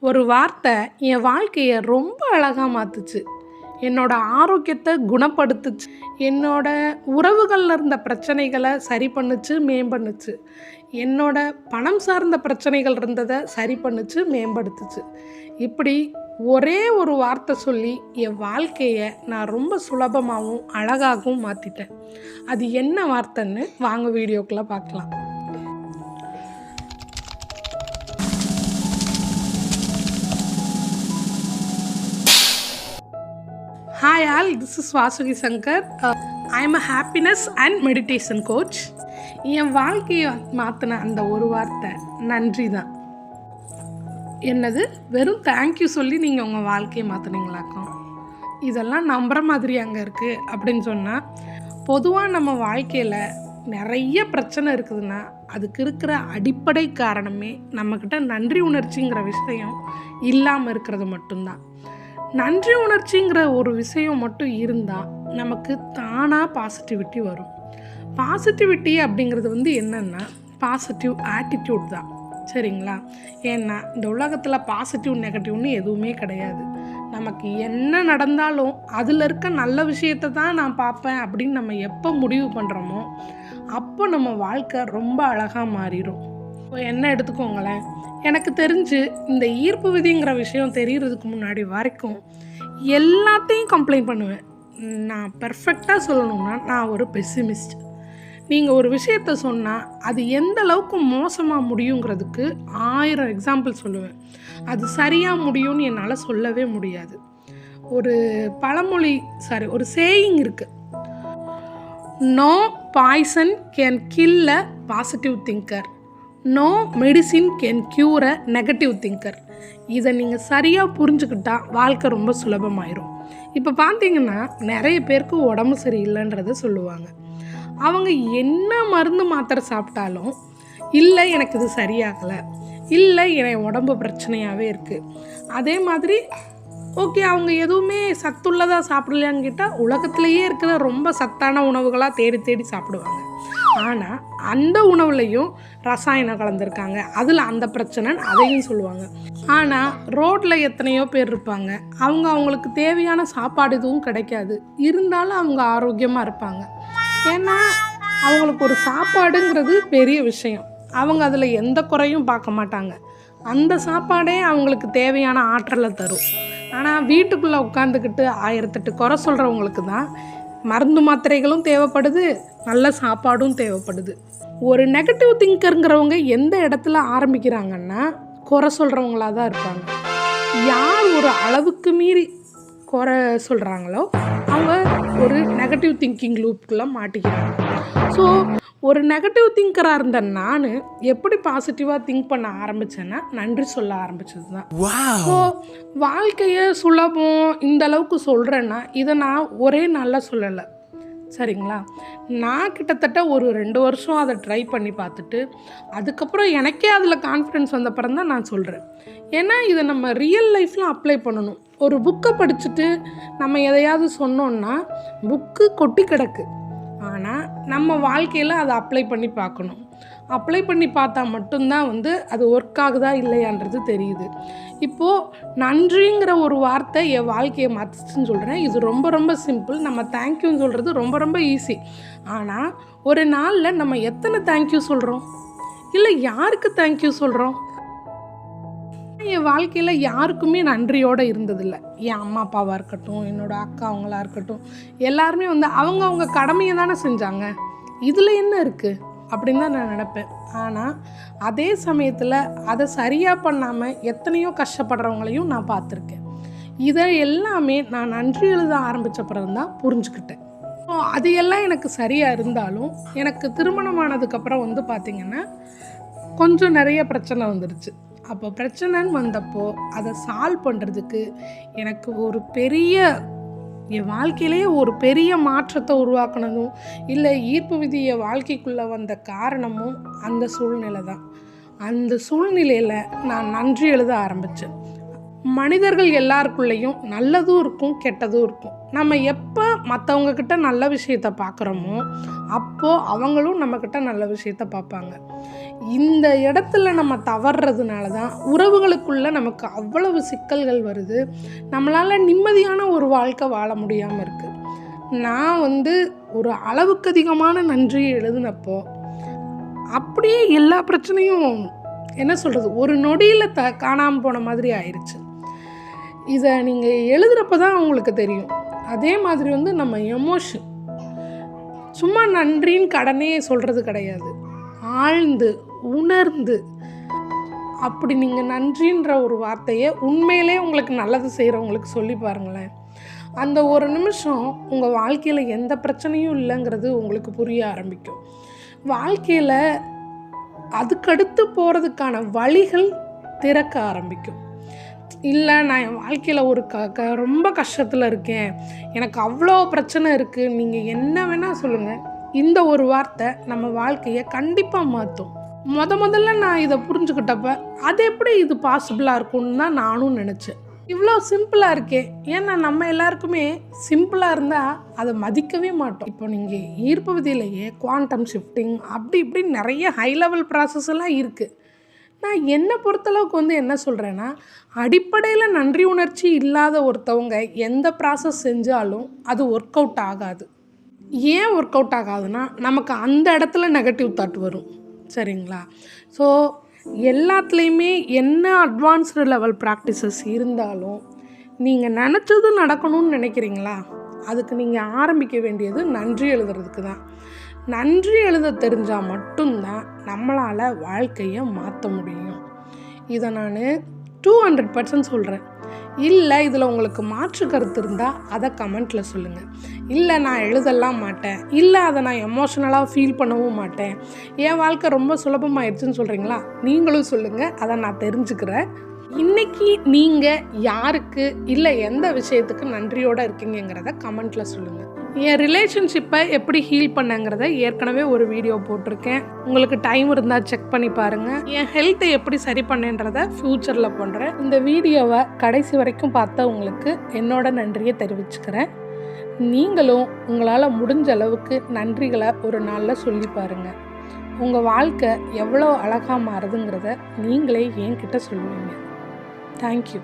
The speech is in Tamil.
ஒரு வார்த்தை என் வாழ்க்கையை ரொம்ப அழகாக மாற்றுச்சு. என்னோட ஆரோக்கியத்தை குணப்படுத்துச்சு. என்னோட உறவுகளில் இருந்த பிரச்சனைகளை சரி பண்ணுச்சு, மேம்பண்ணுச்சு. என்னோட பணம் சார்ந்த பிரச்சனைகள் இருந்ததை சரி பண்ணுச்சு, மேம்படுத்துச்சு. இப்படி ஒரே ஒரு வார்த்தை சொல்லி என் வாழ்க்கையை நான் ரொம்ப சுலபமாகவும் அழகாகவும் மாற்றிட்டேன். அது என்ன வார்த்தைன்னு வாங்க வீடியோக்குள்ளே பார்க்கலாம். Hi all, this is Vasugi Sankar. I am a happiness and meditation coach. என் வாழ்க்கையை மாற்றின அந்த ஒரு வார்த்தை நன்றி தான். என்னது வெறும் தேங்க்யூ சொல்லி நீங்கள் உங்கள் வாழ்க்கையை மாற்றினீங்களாக்கும். இதெல்லாம் நம்புகிற மாதிரி அங்கே இருக்குது அப்படின்னு சொன்னால், பொதுவாக நம்ம வாழ்க்கையில் நிறைய பிரச்சனை இருக்குதுன்னா அதுக்கு இருக்கிற அடிப்படை காரணமே நம்மக்கிட்ட நன்றி உணர்ச்சிங்கிற விஷயம் இல்லாமல் இருக்கிறது மட்டும்தான். நன்றி உணர்ச்சிங்கிற ஒரு விஷயம் மட்டும் இருந்தால் நமக்கு தானாக பாசிட்டிவிட்டி வரும். பாசிட்டிவிட்டி அப்படிங்கிறது என்னென்னா பாசிட்டிவ் ஆட்டிடியூட் தான், சரிங்களா? ஏன்னா இந்த உலகத்தில் பாசிட்டிவ் நெகட்டிவ்னு எதுவுமே கிடையாது. நமக்கு என்ன நடந்தாலும் அதில் இருக்க நல்ல விஷயத்தை தான் நான் பார்ப்பேன் அப்படின்னு நம்ம எப்போ முடிவு பண்ணுறோமோ அப்போ நம்ம வாழ்க்கை ரொம்ப அழகாக மாறிடும். இப்போ என்ன எடுத்துக்கோங்களேன், எனக்கு தெரிஞ்சு இந்த ஈர்ப்பு விதிங்கிற விஷயம் தெரிகிறதுக்கு முன்னாடி வரைக்கும் எல்லாத்தையும் கம்ப்ளைண்ட் பண்ணுவேன். நான் பெர்ஃபெக்டாக சொல்லணும்னா நான் ஒரு பெசிமிஸ்ட். நீங்கள் ஒரு விஷயத்த சொன்னால் அது எந்த அளவுக்கு மோசமாக முடியுங்கிறதுக்கு 1000 எக்ஸாம்பிள் சொல்லுவேன். அது சரியாக முடியும்னு என்னால் சொல்லவே முடியாது. ஒரு பழமொழி ஒரு சேயிங் இருக்குது, no poison can kill a positive thinker, no medicine can cure a negative thinker. இதை நீங்கள் சரியாக புரிஞ்சுக்கிட்டால் வாழ்க்கை ரொம்ப சுலபமாயிரும். இப்போ பார்த்தீங்கன்னா நிறைய பேருக்கு உடம்பு சரியில்லைன்றதை சொல்லுவாங்க. அவங்க என்ன மருந்து மாத்திரை சாப்பிட்டாலும் இல்லை எனக்கு இது சரியாகலை, இல்லை என் உடம்பு பிரச்சனையாகவே இருக்குது. அதே மாதிரி ஓகே, அவங்க எதுவுமே சத்துள்ளதாக சாப்பிடலையான்னு கேட்டால் உலகத்துலேயே இருக்கிற ரொம்ப சத்தான உணவுகளாக தேடி தேடி சாப்பிடுவாங்க. ஆனால் அந்த உணவுலையும் ரசாயனம் கலந்துருக்காங்க, அதில் அந்த பிரச்சனை அதையும் சொல்லுவாங்க. ஆனால் ரோட்டில் எத்தனையோ பேர் இருப்பாங்க, அவங்களுக்கு தேவையான சாப்பாடு எதுவும் கிடைக்காது, இருந்தாலும் அவங்க ஆரோக்கியமாக இருப்பாங்க. ஏன்னா அவங்களுக்கு ஒரு சாப்பாடுங்கிறது பெரிய விஷயம். அவங்க அதில் எந்த குறையும் பார்க்க மாட்டாங்க. அந்த சாப்பாடே அவங்களுக்கு தேவையான ஆற்றலை தரும். ஆனால் வீட்டுக்குள்ளே உட்காந்துக்கிட்டு 1008 குறை சொல்கிறவங்களுக்கு தான் மருந்து மாத்திரைகளும் தேவைப்படுது, நல்ல சாப்பாடும் தேவைப்படுது. ஒரு நெகட்டிவ் திங்கருங்கிறவங்க எந்த இடத்துல ஆரம்பிக்கிறாங்கன்னா குறை சொல்கிறவங்களாக தான் இருப்பாங்க. யார் ஒரு அளவுக்கு மீறி குறை சொல்கிறாங்களோ அவங்க ஒரு நெகட்டிவ் திங்கிங் லூப்புக்குள்ளே மாட்டிக்கிறாங்க. ஸோ ஒரு நெகட்டிவ் திங்கராக இருந்த நான் எப்படி பாசிட்டிவாக திங்க் பண்ண ஆரம்பித்தேன்னா நன்றி சொல்ல ஆரம்பித்தது தான். ஸோ வாழ்க்கையை சுலபம் இந்த அளவுக்கு சொல்கிறேன்னா இதை நான் ஒரே நாளில் சொல்லலை, சரிங்களா? நான் கிட்டத்தட்ட ஒரு 2 வருஷம் அதை ட்ரை பண்ணி பார்த்துட்டு அதுக்கப்புறம் எனக்கே அதில் கான்ஃபிடென்ஸ் வந்தப்புறம் தான் நான் சொல்கிறேன். ஏன்னா இதை நம்ம ரியல் லைஃப்பில் அப்ளை பண்ணணும். ஒரு புக்கை படிச்சுட்டு நம்ம எதையாவது சொன்னோன்னா புக்கு கொட்டி கிடக்கு, ஆனால் நம்ம வாழ்க்கையில் அதை அப்ளை பண்ணி பார்க்கணும். அப்ளை பண்ணி பார்த்தா மட்டும்தான் அது ஒர்க் ஆகுதா இல்லையான்றது தெரியுது. இப்போது நன்றிங்கிற ஒரு வார்த்தை என் வாழ்க்கையை மாற்றுச்சுன்னு சொல்கிறேன். இது ரொம்ப ரொம்ப சிம்பிள். நம்ம தேங்க்யூன்னு சொல்கிறது ரொம்ப ரொம்ப ஈஸி. ஆனால் ஒரு நாளில் நம்ம எத்தனை தேங்க்யூ சொல்கிறோம், இல்லை யாருக்கு தேங்க்யூ சொல்கிறோம்? என் வாழ்க்கையில் யாருக்குமே நன்றியோடு இருந்ததில்லை. என் அம்மா அப்பாவாக இருக்கட்டும், என்னோடய அக்கா அவங்களாக இருக்கட்டும், எல்லாருமே அவங்க கடமையை தானே செஞ்சாங்க, இதில் என்ன இருக்குது அப்படின்னு தான் நான் நினப்பேன். ஆனால் அதே சமயத்தில் அதை சரியாக பண்ணாமல் எத்தனையோ கஷ்டப்படுறவங்களையும் நான் பார்த்துருக்கேன். இதை எல்லாமே நான் நன்றி எழுத ஆரம்பித்த பிறகு தான் புரிஞ்சுக்கிட்டேன். ஸோ அது எல்லாம் எனக்கு சரியாக இருந்தாலும் எனக்கு திருமணமானதுக்கப்புறம் பார்த்திங்கன்னா கொஞ்சம் நிறைய பிரச்சனை வந்துடுச்சு. அப்போ பிரச்சனைன்னு வந்தப்போ அதை சால்வ் பண்ணுறதுக்கு எனக்கு ஒரு பெரிய என் வாழ்க்கையிலேயே ஒரு பெரிய மாற்றத்தை உருவாக்குனதும் இல்லை ஈர்ப்பு விதியை வாழ்க்கைக்குள்ளே வந்த காரணமும் அந்த சூழ்நிலை தான். அந்த சூழ்நிலையில் நான் நன்றி எழுத ஆரம்பித்தேன். மனிதர்கள் எல்லாருக்குள்ளேயும் நல்லதும் இருக்கும், கெட்டதும் இருக்கும். நம்ம எப்போ மற்றவங்கக்கிட்ட நல்ல விஷயத்த பார்க்குறோமோ அப்போது அவங்களும் நம்மக்கிட்ட நல்ல விஷயத்த பார்ப்பாங்க. இந்த இடத்துல நம்ம தவறுறதுனால தான் உறவுகளுக்குள்ளே நமக்கு அவ்வளவு சிக்கல்கள் வருது. நம்மளால் நிம்மதியான ஒரு வாழ்க்கை வாழ முடியாமல் இருக்குது. நான் ஒரு அளவுக்கு அதிகமான நன்றியை எழுதினப்போ அப்படியே எல்லா பிரச்சனையும் என்ன சொல்கிறது, ஒரு நொடியில் காணாமல் போன மாதிரி ஆயிடுச்சு. இதை நீங்கள் எழுதுகிறப்ப தான் உங்களுக்கு தெரியும். அதே மாதிரி நம்ம எமோஷன் சும்மா நன்றின்னு கடனே சொல்கிறது கிடையாது. ஆழ்ந்து உணர்ந்து அப்படி நீங்கள் நன்றின்ற ஒரு வார்த்தையை உண்மையிலே உங்களுக்கு நல்லது செய்கிறவங்களுக்கு சொல்லி பாருங்களேன். அந்த ஒரு நிமிஷம் உங்கள் வாழ்க்கையில் எந்த பிரச்சனையும் இல்லைங்கிறது உங்களுக்கு புரிய ஆரம்பிக்கும். வாழ்க்கையில் அதுக்கடுத்து போகிறதுக்கான வழிகள் திறக்க ஆரம்பிக்கும். இல்லை, நான் என் வாழ்க்கையில் ஒரு ரொம்ப கஷ்டத்தில் இருக்கேன், எனக்கு அவ்வளோ பிரச்சனை இருக்குது, நீங்கள் என்ன வேணால் சொல்லுங்கள், இந்த ஒரு வார்த்தை நம்ம வாழ்க்கையை கண்டிப்பாக மாற்றும். முதல்ல நான் இதை புரிஞ்சுக்கிட்டப்ப அது எப்படி இது பாசிபிளாக இருக்கும்னு தான் நானும் நினச்சேன். இவ்வளோ சிம்பிளாக இருக்கே, ஏன்னா நம்ம எல்லாருக்குமே சிம்பிளாக இருந்தால் அதை மதிக்கவே மாட்டோம். இப்போ நீங்கள் ஈர்ப்பு விதியிலேயே குவாண்டம் ஷிஃப்டிங் அப்படி இப்படி நிறைய ஹை லெவல் ப்ராசஸ் எல்லாம் இருக்குது. நான் என்னை பொறுத்தளவுக்கு என்ன சொல்கிறேன்னா, அடிப்படையில் நன்றி உணர்ச்சி இல்லாத ஒருத்தவங்க எந்த ப்ராசஸ் செஞ்சாலும் அது ஒர்க் அவுட் ஆகாது. ஏன் ஒர்க் அவுட் ஆகாதுன்னா, நமக்கு அந்த இடத்துல நெகட்டிவ் தாட் வரும். சரிங்களா? ஸோ எல்லாத்துலேயுமே என்ன அட்வான்ஸ்டு லெவல் ப்ராக்டிசஸ் இருந்தாலும் நீங்கள் நினச்சது நடக்கணும்னு நினைக்கிறீங்களா, அதுக்கு நீங்கள் ஆரம்பிக்க வேண்டியது நன்றி எழுதுறதுக்கு தான். நன்றி எழுத தெரிஞ்சால் மட்டும்தான் நம்மளால் வாழ்க்கையை மாற்ற முடியும். இதை நான் 200% சொல்கிறேன். இல்லை, இதில் உங்களுக்கு மாற்று கருத்து இருந்தால் அதை கமெண்ட்டில் சொல்லுங்கள். இல்லை, நான் எழுதலாம் மாட்டேன், இல்லை அதை நான் எமோஷ்னலாக ஃபீல் பண்ணவும் மாட்டேன், என் வாழ்க்கை ரொம்ப சுலபமாயிடுச்சுன்னு சொல்கிறீங்களா, நீங்களும் சொல்லுங்கள், அதை நான் தெரிஞ்சுக்கிறேன். இன்றைக்கி நீங்கள் யாருக்கு இல்லை எந்த விஷயத்துக்கு நன்றியோடு இருக்கீங்கிறத கமெண்ட்டில் சொல்லுங்கள். என் ரிலேஷன்ஷிப்பை எப்படி ஹீல் பண்ணங்கிறத ஏற்கனவே ஒரு வீடியோ போட்டிருக்கேன், உங்களுக்கு டைம் இருந்தால் செக் பண்ணி பாருங்கள். என் ஹெல்த்தை எப்படி சரி பண்ணேன்றதை ஃப்யூச்சரில் பண்ணுறேன். இந்த வீடியோவை கடைசி வரைக்கும் பார்த்தவங்களுக்கு என்னோட நன்றியை தெரிவிச்சுக்கிறேன். நீங்களும் உங்களால் முடிஞ்ச அளவுக்கு நன்றிகளை ஒரு நாளில் சொல்லி பாருங்கள். உங்கள் வாழ்க்கை எவ்வளோ அழகாக மாறுதுங்கிறத நீங்களே என்கிட்ட சொல்லுவீங்க. தேங்க்யூ.